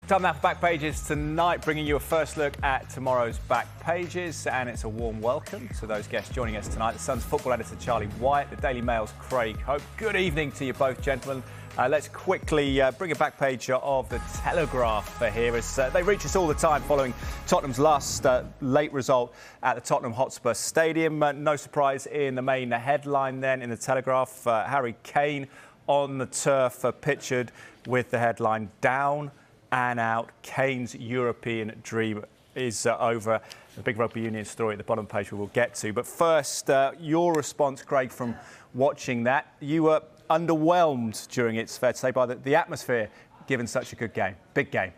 Time now for Back Pages tonight, bringing you a first look at tomorrow's Back Pages, and it's a warm welcome to those guests joining us tonight. The Sun's football editor Charlie Wyett, the Daily Mail's Craig Hope. Good evening to you both, gentlemen. Let's quickly bring a back page of the Telegraph here, as they reach us all the time following Tottenham's last late result at the Tottenham Hotspur Stadium. No surprise in the main headline then in the Telegraph. Harry Kane on the turf, pictured with the headline "Down and Out, Kane's European dream is over." The big rugby union story at the bottom page we will get to. But first, your response, Craig, from watching that. You were underwhelmed during, it's fair to say, by the atmosphere given such a good game, big game.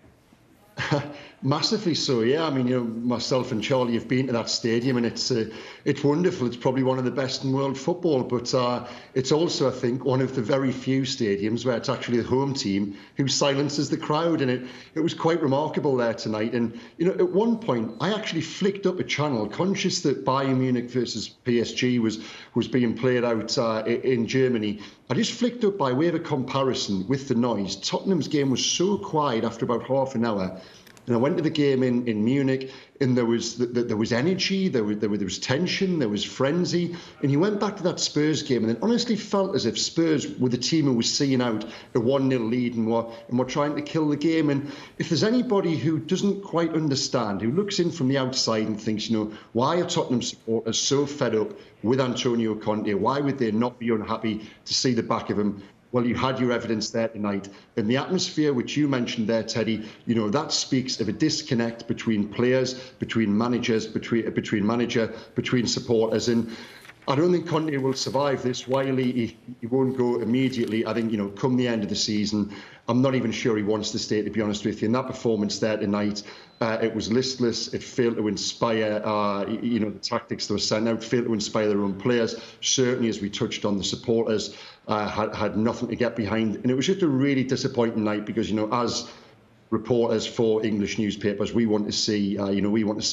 Massively so, yeah. I mean, myself and Charlie have been to that stadium, and it's wonderful. It's probably one of the best in world football, but it's also, I think, one of the very few stadiums where it's actually the home team who silences the crowd, and it was quite remarkable there tonight. And at one point, I actually flicked up a channel, conscious that Bayern Munich versus PSG was being played out in Germany. I just flicked up by way of a comparison with the noise. Tottenham's game was so quiet after about half an hour. And I went to the game in Munich, and there was energy, there was tension, there was frenzy. And you went back to that Spurs game, and it honestly felt as if Spurs were the team who was seeing out a 1-0 lead and were trying to kill the game. And if there's anybody who doesn't quite understand, who looks in from the outside and thinks, why are Tottenham supporters so fed up with Antonio Conte? Why would they not be unhappy to see the back of him? Well, you had your evidence there tonight. And the atmosphere, which you mentioned there, Teddy, that speaks of a disconnect between players, between managers, between manager, between supporters. And I don't think Conte will survive this. While he won't go immediately, I think, come the end of the season, I'm not even sure he wants to stay, to be honest with you. And that performance there tonight, it was listless. It failed to inspire, the tactics that were sent out, failed to inspire their own players. Certainly, as we touched on, the supporters had nothing to get behind. And it was just a really disappointing night because, as reporters for English newspapers, we want to see,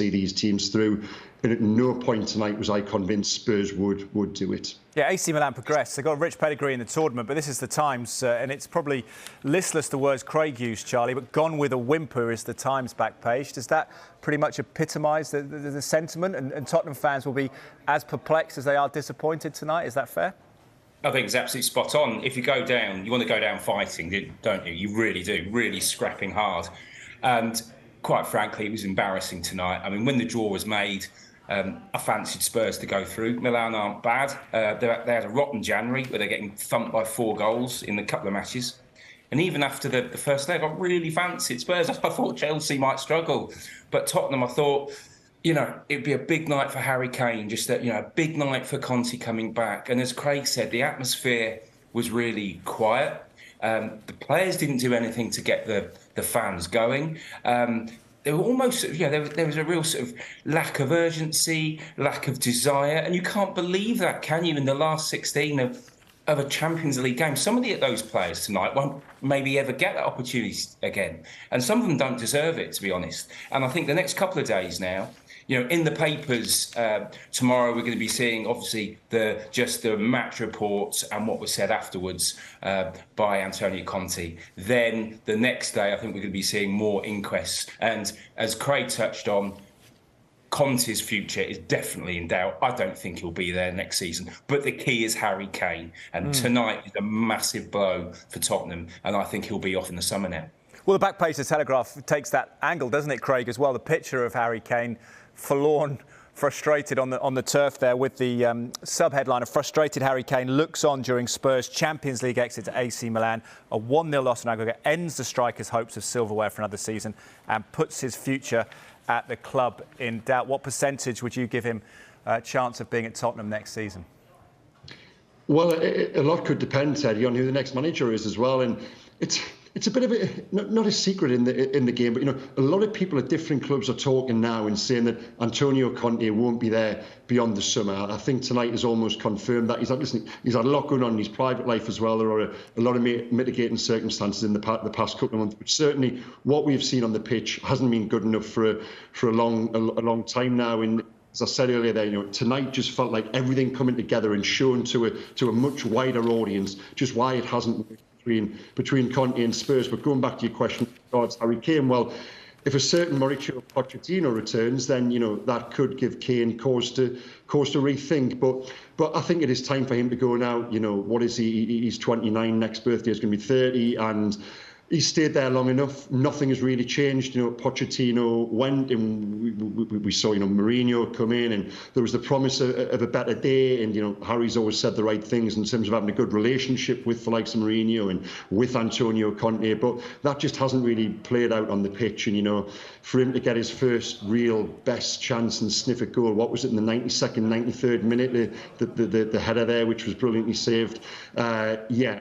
these teams through. And at no point tonight was I convinced Spurs would do it. Yeah, AC Milan progressed. They've got a rich pedigree in the tournament, but this is the Times, and it's probably listless, the words Craig used, Charlie, but gone with a whimper is the Times back page. Does that pretty much epitomise the sentiment? And Tottenham fans will be as perplexed as they are disappointed tonight? Is that fair? I think it's absolutely spot on. If you go down, you want to go down fighting, don't you? You really do, really scrapping hard. And quite frankly, it was embarrassing tonight. I mean, when the draw was made, I fancied Spurs to go through. Milan aren't bad. They had a rotten January where they're getting thumped by 4 goals in a couple of matches. And even after the first leg, I really fancied Spurs. I thought Chelsea might struggle. But Tottenham, I thought, it'd be a big night for Harry Kane, just a big night for Conte coming back. And as Craig said, the atmosphere was really quiet. The players didn't do anything to get the fans going. There were almost, there was a real sort of lack of urgency, lack of desire. And you can't believe that, can you, in the last 16 of a Champions League game? Some of those players tonight won't maybe ever get that opportunity again. And some of them don't deserve it, to be honest. And I think the next couple of days now, in the papers tomorrow, we're going to be seeing, obviously, the match reports and what was said afterwards by Antonio Conte. Then the next day, I think we're going to be seeing more inquests. And as Craig touched on, Conte's future is definitely in doubt. I don't think he'll be there next season. But the key is Harry Kane. And tonight is a massive blow for Tottenham. And I think he'll be off in the summer now. Well, the back page of the Telegraph takes that angle, doesn't it, Craig, as well? The picture of Harry Kane, forlorn, frustrated on the turf there, with the sub-headline of "Frustrated Harry Kane looks on during Spurs' Champions League exit to AC Milan. A 1-0 loss in aggregate ends the striker's hopes of silverware for another season and puts his future at the club in doubt." What percentage would you give him a chance of being at Tottenham next season? Well, a lot could depend, Teddy, on who the next manager is as well. And it's a bit of not a secret in the game, but a lot of people at different clubs are talking now and saying that Antonio Conte won't be there beyond the summer. I think tonight has almost confirmed that. He's had a lot going on in his private life as well. There are a lot of mitigating circumstances in the past couple of months, but certainly what we've seen on the pitch hasn't been good enough for a long time now. And as I said earlier there, tonight just felt like everything coming together and shown to a much wider audience just why it hasn't worked between Conte and Spurs. But going back to your question regards Harry Kane, well, if a certain Mauricio Pochettino returns, then that could give Kane cause to rethink. But I think it is time for him to go now. What is he? He's 29. Next birthday is going to be 30, and he's stayed there long enough. Nothing has really changed. Pochettino went, and we saw Mourinho come in, and there was the promise of a better day. And Harry's always said the right things in terms of having a good relationship with the likes of Mourinho and with Antonio Conte. But that just hasn't really played out on the pitch. And for him to get his first real best chance and sniff at goal, what was it in the 92nd, 93rd minute? The header there, which was brilliantly saved. I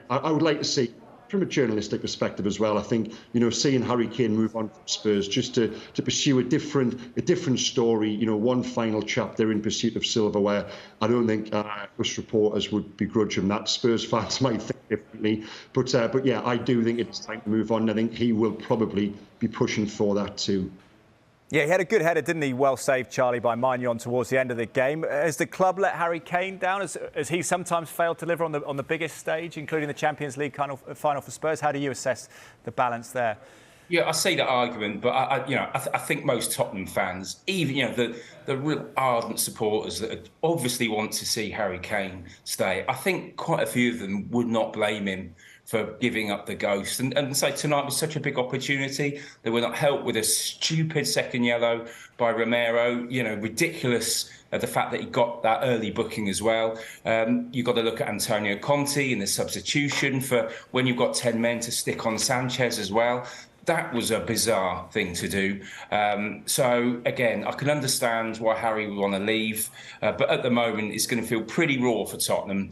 would like to see, from a journalistic perspective as well, I think seeing Harry Kane move on from Spurs just to pursue a different story, one final chapter in pursuit of silverware. I don't think us reporters would begrudge him that. Spurs fans might think differently, but yeah, I do think it's time to move on. I think he will probably be pushing for that too. Yeah, he had a good header, didn't he? Well saved, Charlie, by Maignan towards the end of the game. Has the club let Harry Kane down? Has he sometimes failed to deliver on the biggest stage, including the Champions League final for Spurs? How do you assess the balance there? Yeah, I see that argument, but I think most Tottenham fans, even the real ardent supporters that obviously want to see Harry Kane stay, I think quite a few of them would not blame him for giving up the ghost. And so tonight was such a big opportunity. They were not helped with a stupid second yellow by Romero. Ridiculous the fact that he got that early booking as well. You've got to look at Antonio Conte and the substitution for when you've got 10 men to stick on Sanchez as well. That was a bizarre thing to do. So, again, I can understand why Harry would want to leave. But at the moment, it's going to feel pretty raw for Tottenham.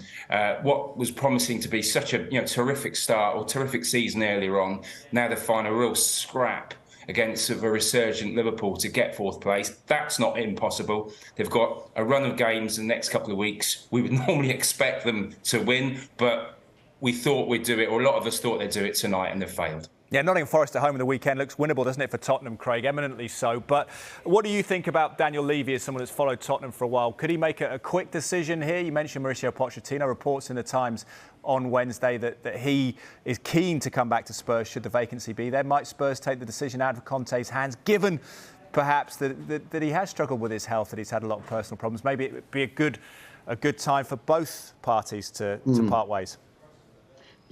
What was promising to be such a terrific start or terrific season earlier on, now they find a real scrap against a resurgent Liverpool to get fourth place. That's not impossible. They've got a run of games in the next couple of weeks. We would normally expect them to win, but we thought we'd do it, or a lot of us thought they'd do it tonight, and they've failed. Yeah, Nottingham Forest at home in the weekend looks winnable, doesn't it, for Tottenham, Craig? Eminently so. But what do you think about Daniel Levy as someone that's followed Tottenham for a while? Could he make a quick decision here? You mentioned Mauricio Pochettino. Reports in the Times on Wednesday that he is keen to come back to Spurs should the vacancy be there. Might Spurs take the decision out of Conte's hands, given perhaps that he has struggled with his health, that he's had a lot of personal problems? Maybe it would be a good time for both parties to part ways.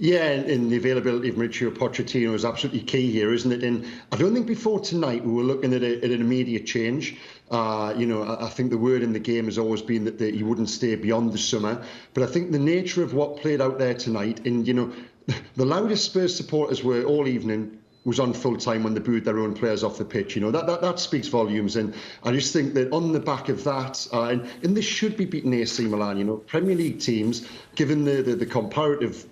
Yeah, and the availability of Mauricio Pochettino is absolutely key here, isn't it? And I don't think before tonight we were looking at an immediate change. I think the word in the game has always been that he wouldn't stay beyond the summer. But I think the nature of what played out there tonight, and the loudest Spurs supporters were all evening was on full time when they booed their own players off the pitch. That speaks volumes. And I just think that on the back of that, and this should be beating AC Milan, Premier League teams, given the comparative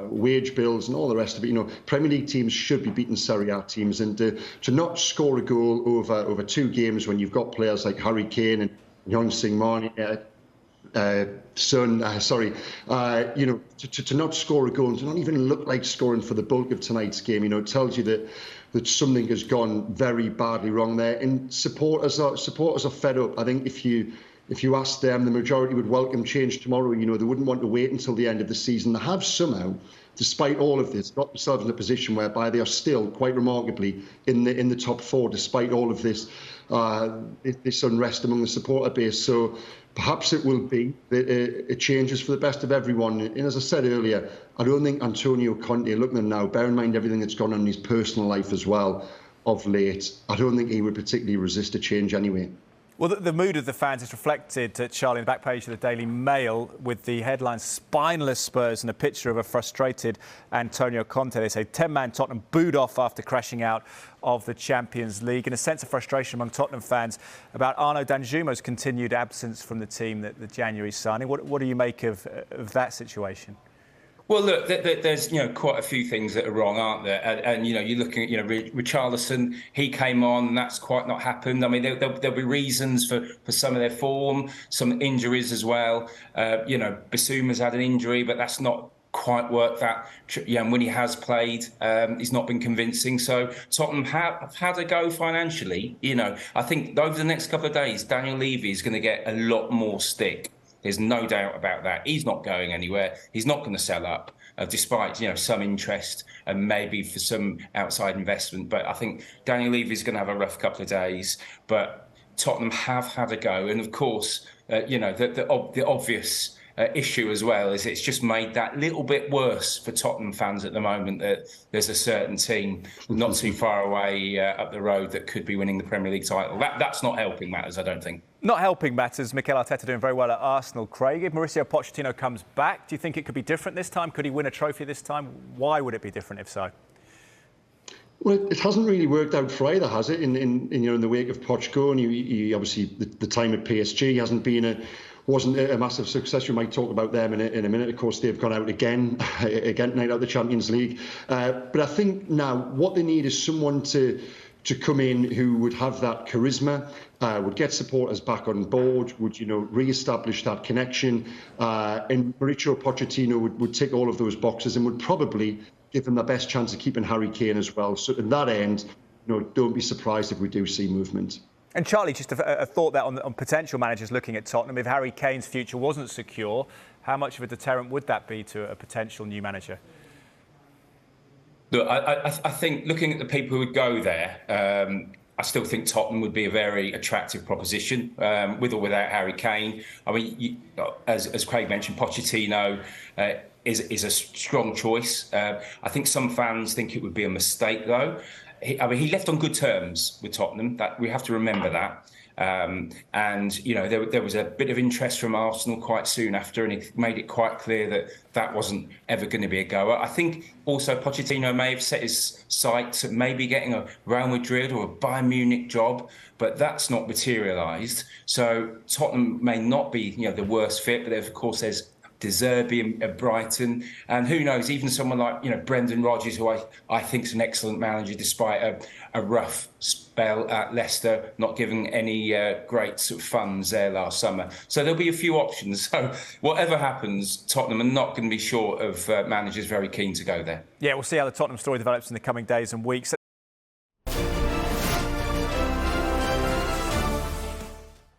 wage bills and all the rest of it, Premier League teams should be beating Serie A teams. And to not score a goal over 2 games when you've got players like Harry Kane and Young-Sing Man, to not score a goal and to not even look like scoring for the bulk of tonight's game, it tells you that something has gone very badly wrong there. And supporters are fed up. I think if you ask them, the majority would welcome change tomorrow. They wouldn't want to wait until the end of the season. They have somehow, despite all of this, got themselves in a position whereby they are still quite remarkably in the top 4, despite all of this unrest among the supporter base. So perhaps it will be that it changes for the best of everyone. And as I said earlier, I don't think Antonio Conte, looking at him now, bear in mind everything that's gone on in his personal life as well of late, I don't think he would particularly resist a change anyway. Well, the mood of the fans is reflected, Charlie, in the back page of the Daily Mail with the headline "Spineless Spurs" and a picture of a frustrated Antonio Conte. They say 10-man Tottenham booed off after crashing out of the Champions League, and a sense of frustration among Tottenham fans about Arnaud Danjuma's continued absence from the team, the January signing. What do you make of that situation? Well, look, there's quite a few things that are wrong, aren't there? And you're looking at Richarlison. He came on, and that's quite not happened. I mean, there'll be reasons for some of their form, some injuries as well. Bissouma's had an injury, but that's not quite worked that. When he has played, he's not been convincing. So Tottenham have had a go financially. I think over the next couple of days, Daniel Levy is going to get a lot more stick. There's no doubt about that. He's not going anywhere. He's not going to sell up. despite some interest and maybe for some outside investment. But I think Daniel Levy's going to have a rough couple of days. But Tottenham have had a go, and of course, the obvious issue as well is it's just made that little bit worse for Tottenham fans at the moment that there's a certain team not too far away up the road that could be winning the Premier League title. That's not helping matters, I don't think. Not helping matters. Mikel Arteta doing very well at Arsenal. Craig, if Mauricio Pochettino comes back, do you think it could be different this time? Could he win a trophy this time? Why would it be different if so? Well, it hasn't really worked out for either, has it? In the wake of Poch going, he obviously the time at PSG wasn't a massive success. We might talk about them in a minute. Of course, they've gone out again tonight out the Champions League. But I think now what they need is someone to come in who would have that charisma, would get supporters back on board, would re-establish that connection, and Mauricio Pochettino would tick all of those boxes and would probably give them the best chance of keeping Harry Kane as well. So in that end, don't be surprised if we do see movement. And Charlie, just a thought there on potential managers looking at Tottenham. If Harry Kane's future wasn't secure, how much of a deterrent would that be to a potential new manager? Look, I think looking at the people who would go there, I still think Tottenham would be a very attractive proposition, with or without Harry Kane. I mean, as Craig mentioned, Pochettino is a strong choice. I think some fans think it would be a mistake, though. He left on good terms with Tottenham. That we have to remember that. And there was a bit of interest from Arsenal quite soon after, and he made it quite clear that wasn't ever going to be a goer. I think also Pochettino may have set his sights at maybe getting a Real Madrid or a Bayern Munich job, but that's not materialised. So Tottenham may not be the worst fit, but of course there's De Zerbi at Brighton, and who knows, even someone like Brendan Rodgers, who I think is an excellent manager despite a rough spell at Leicester, not giving any great sort of funds there last summer. So there'll be a few options. So whatever happens, Tottenham are not going to be short of managers very keen to go there. Yeah, we'll see how the Tottenham story develops in the coming days and weeks.